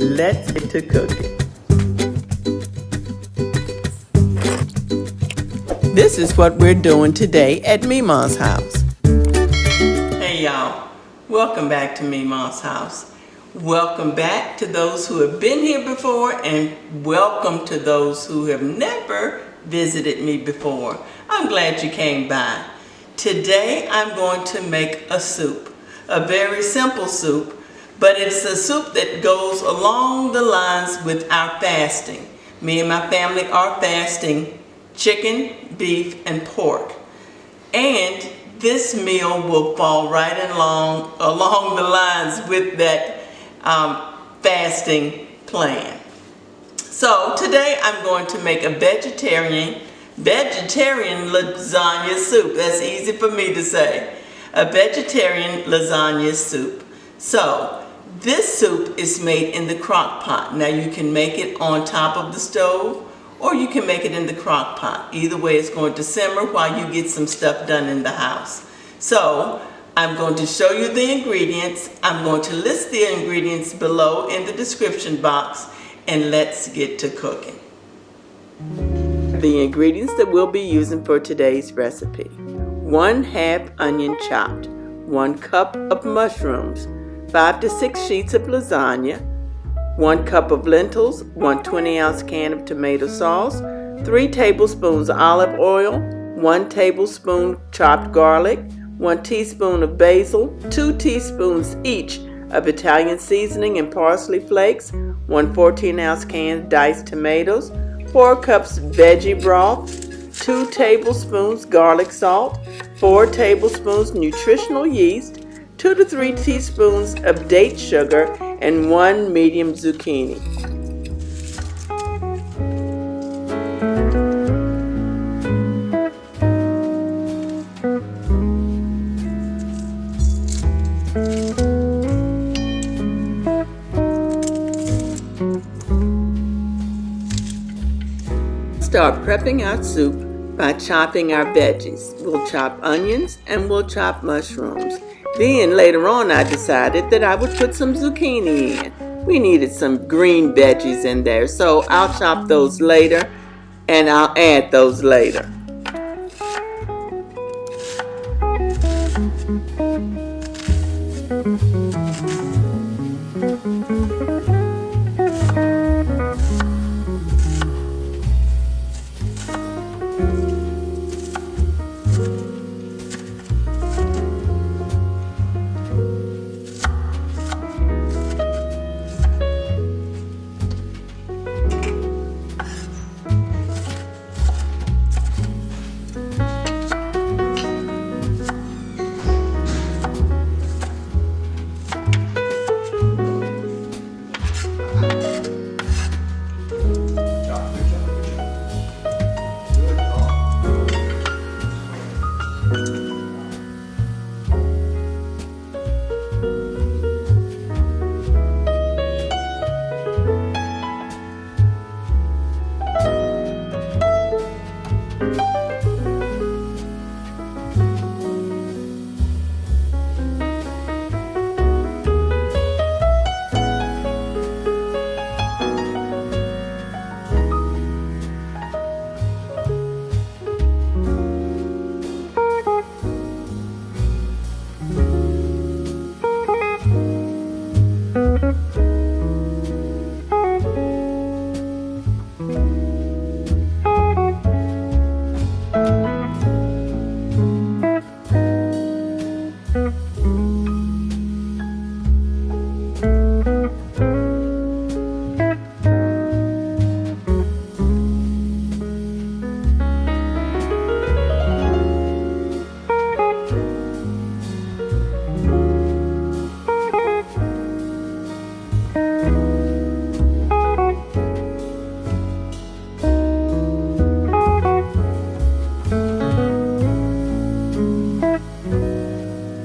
let's get to cooking. This is what we're doing today at Memaw's house. Hey y'all, welcome back to Memaw's house. Welcome back to those who have been here before, and welcome to those who have never visited me before. I'm glad you came by. Today I'm going to make a soup, a very simple soup, but it's a soup that goes along the lines with our fasting. Me and my family are fasting chicken, beef, and pork. And this meal will fall right along the lines with that fasting plan. So today I'm going to make a vegetarian lasagna soup. That's easy for me to say. A vegetarian lasagna soup. So this soup is made in the crock pot. Now you can make it on top of the stove, or you can make it in the crock pot. Either way, it's going to simmer while you get some stuff done in the house. So I'm going to show you the ingredients. I'm going to list the ingredients below in the description box, and let's get to cooking. The ingredients that we'll be using for today's recipe: 1/2 onion chopped, 1 cup of mushrooms, 5 to 6 sheets of lasagna, 1 cup of lentils, 1 20-ounce can of tomato sauce, 3 tablespoons olive oil, 1 tablespoon chopped garlic, 1 teaspoon of basil, 2 teaspoons each of Italian seasoning and parsley flakes, 1 14-ounce can of diced tomatoes, 4 cups veggie broth, 2 tablespoons garlic salt, 4 tablespoons nutritional yeast, 2 to 3 teaspoons of date sugar, and 1 medium zucchini. Start prepping our soup by chopping our veggies. We'll chop onions and we'll chop mushrooms. Then later on I decided that I would put some zucchini in. We needed some green veggies in there, so I'll chop those later and I'll add those later.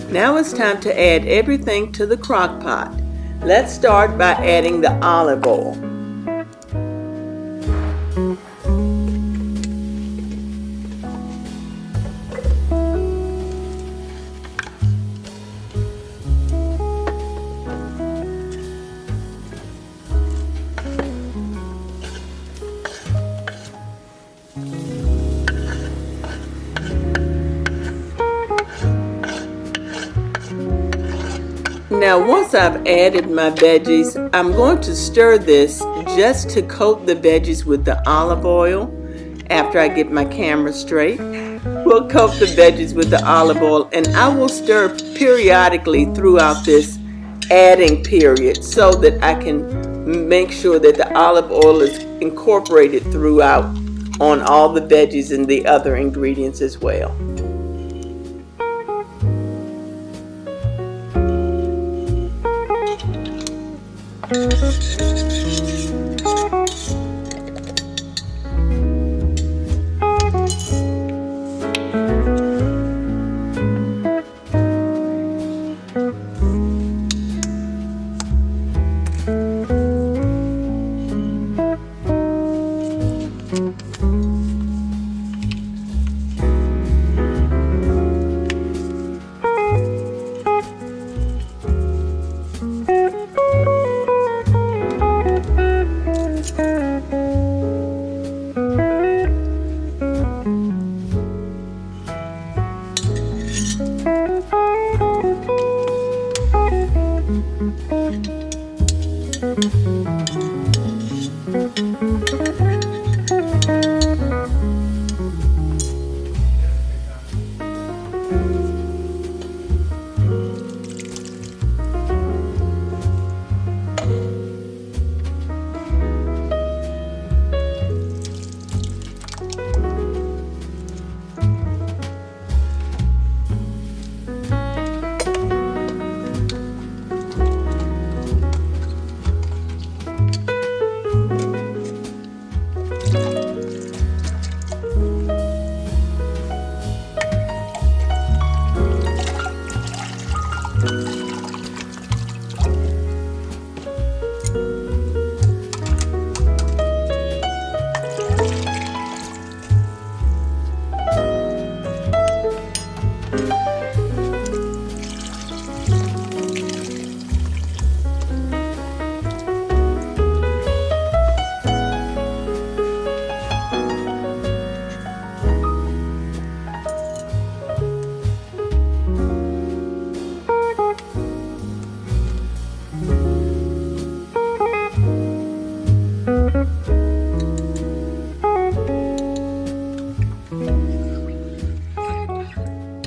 Now it's time to add everything to the crock pot. Let's start by adding the olive oil. Now once I've added my veggies, I'm going to stir this just to coat the veggies with the olive oil. After I get my camera straight, we'll coat the veggies with the olive oil, and I will stir periodically throughout this adding period so that I can make sure that the olive oil is incorporated throughout on all the veggies and the other ingredients as well.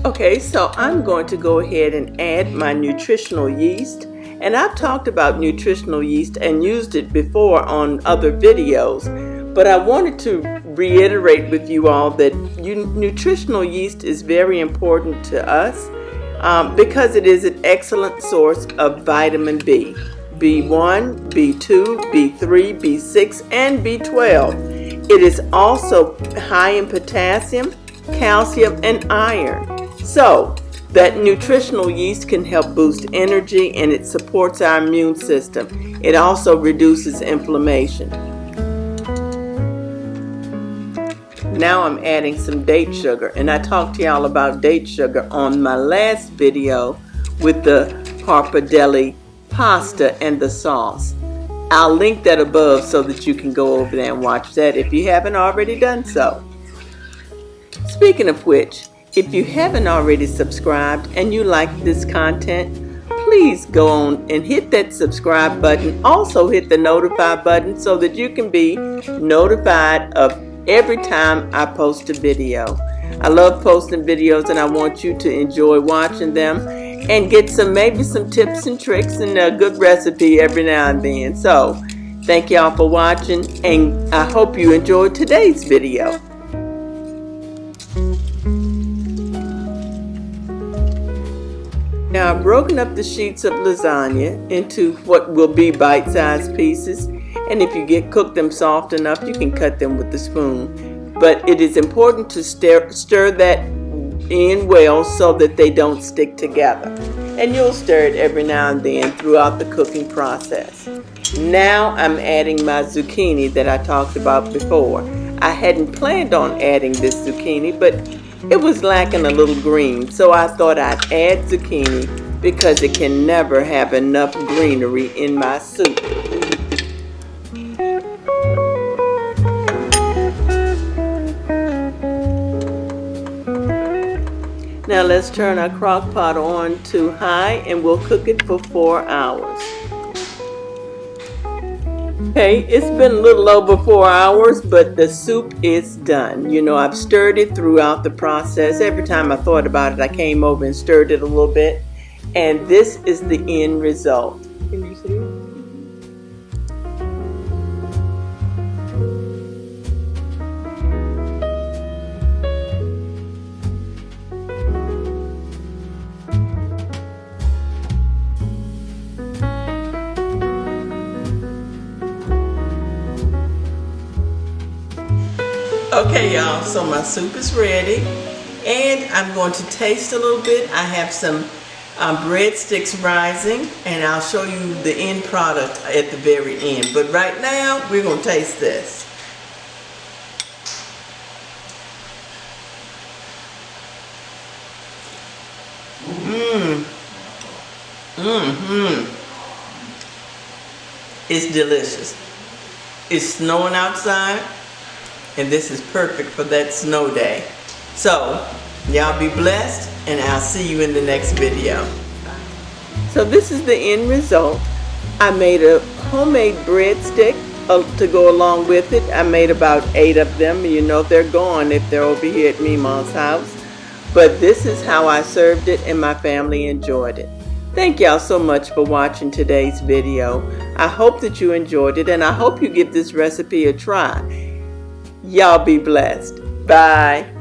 Okay, so I'm going to go ahead and add my nutritional yeast. And I've talked about nutritional yeast and used it before on other videos, but I wanted to reiterate with you all that nutritional yeast is very important to us because it is an excellent source of vitamin B, B1, B2, B3, B6, and B12. It is also high in potassium, calcium, and iron. So, that nutritional yeast can help boost energy, and it supports our immune system. It also reduces inflammation. Now I'm adding some date sugar, and I talked to y'all about date sugar on my last video with the pappardelle pasta and the sauce. I'll link that above so that you can go over there and watch that if you haven't already done so. Speaking of which, if you haven't already subscribed and you like this content, please go on and hit that subscribe button. Also hit the notify button so that you can be notified of every time I post a video. I love posting videos and I want you to enjoy watching them and get maybe some tips and tricks and a good recipe every now and then. So thank y'all for watching, and I hope you enjoyed today's video. Now I've broken up the sheets of lasagna into what will be bite-sized pieces, and if you cook them soft enough, you can cut them with the spoon. But it is important to stir that in well so that they don't stick together. And you'll stir it every now and then throughout the cooking process. Now I'm adding my zucchini that I talked about before. I hadn't planned on adding this zucchini, but it was lacking a little green, so I thought I'd add zucchini because it can never have enough greenery in my soup. Now let's turn our crock pot on to high and we'll cook it for 4 hours. Okay, it's been a little over 4 hours, but the soup is done. You know, I've stirred it throughout the process. Every time I thought about it, I came over and stirred it a little bit. And this is the end result. Can you see it? Okay, y'all, so my soup is ready, and I'm going to taste a little bit. I have some breadsticks rising, and I'll show you the end product at the very end. But right now, we're going to taste this. It's delicious. It's snowing outside, and this is perfect for that snow day. So, y'all be blessed, and I'll see you in the next video. So this is the end result. I made a homemade breadstick to go along with it. I made about 8 of them. You know, they're gone if they're over here at Memaw's house. But this is how I served it, and my family enjoyed it. Thank y'all so much for watching today's video. I hope that you enjoyed it, and I hope you give this recipe a try. Y'all be blessed. Bye.